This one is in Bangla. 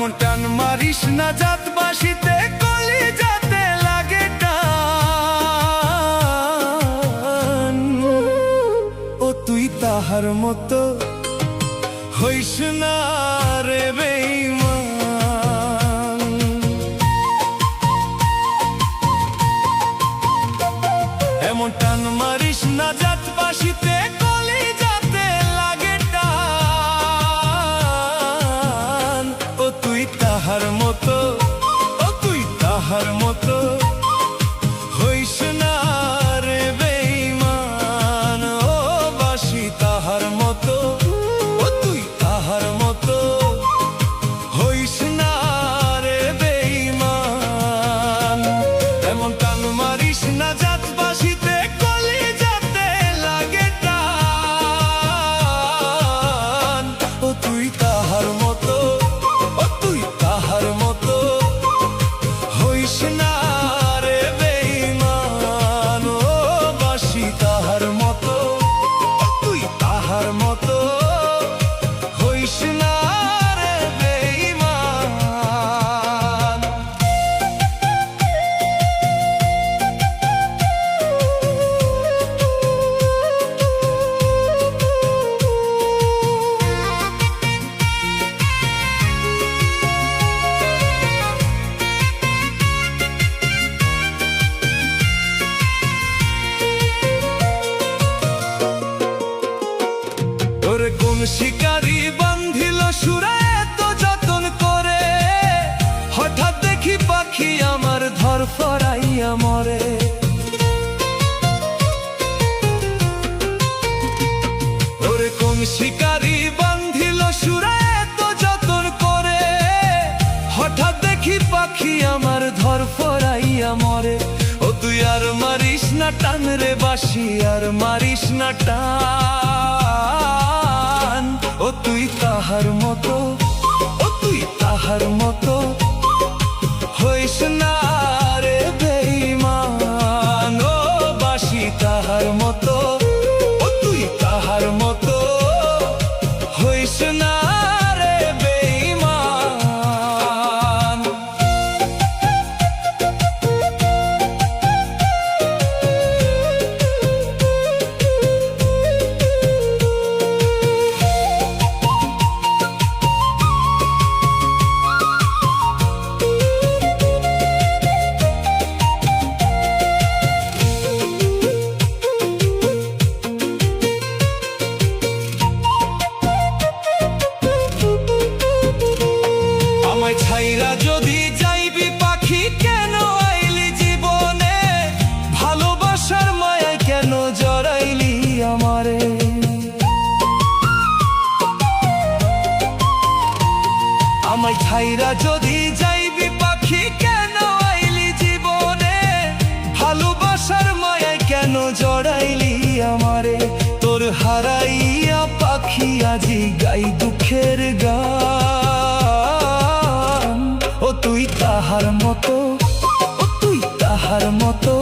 এমন টান মারিস না জাতবাসীতে কলিজাতে লাগে টান। ও তুই তাহার মতো হইস না রে বেঈমান। এমন টান মারিস না জাতবাসীতে কলিজাতে লাগে টান। ও তুই তাহার মতো, ও তুই তাহার মতো হইস না রে বেঈমান। ও বাসি তাহার মতো, ও তুই তাহার মতো হইস না রে বেঈমান। এমন টান মারিস না জাতবাসীতে কলিজাতে লাগে টান। ও তুই তাহার মতো, ও তুই তাহার মতো হইস না রে বেঈমান। ও বাসি তাহার মতো, ও তুই তাহার মতো হইস না রে বেঈমান। ওরে কোন শিকারি বান্ধিল সুরায় এত যতন করে, হঠাৎ দেখি পাখি আমার ধরফরাইয়া মরে। ওরে কোন শিকারি বান্ধিল সুরায় এত যতন করে, হঠাৎ দেখি পাখি আমার ধরফরাইয়া মরে। ও তুই আর মারিস না টান রে বাসি, আর মারিস না টান। ও তুই তাহার মতো, ও তুই তাহার মতো হইস না রে বেঈমান। ও বাসি তাহার মতো, ও তুই তাহার মতো হইস না রে বেঈমান। আমায় ছাইরা যদি যাইবি পাখি কেন আইলি জীবনে, ভালোবাসার মায়ায় কেন জড়াইলি আমারে। আমায় ছাইরা যদি যাইবি পাখি কেন আইলি জীবনে, ভালোবাসার মায়ায় কেন জড়াইলি আমারে। তোর হারাইয়া পাখি আজি গাই দুঃখের গান। ও তুই তাহার মতো, ও তুই তাহার মতো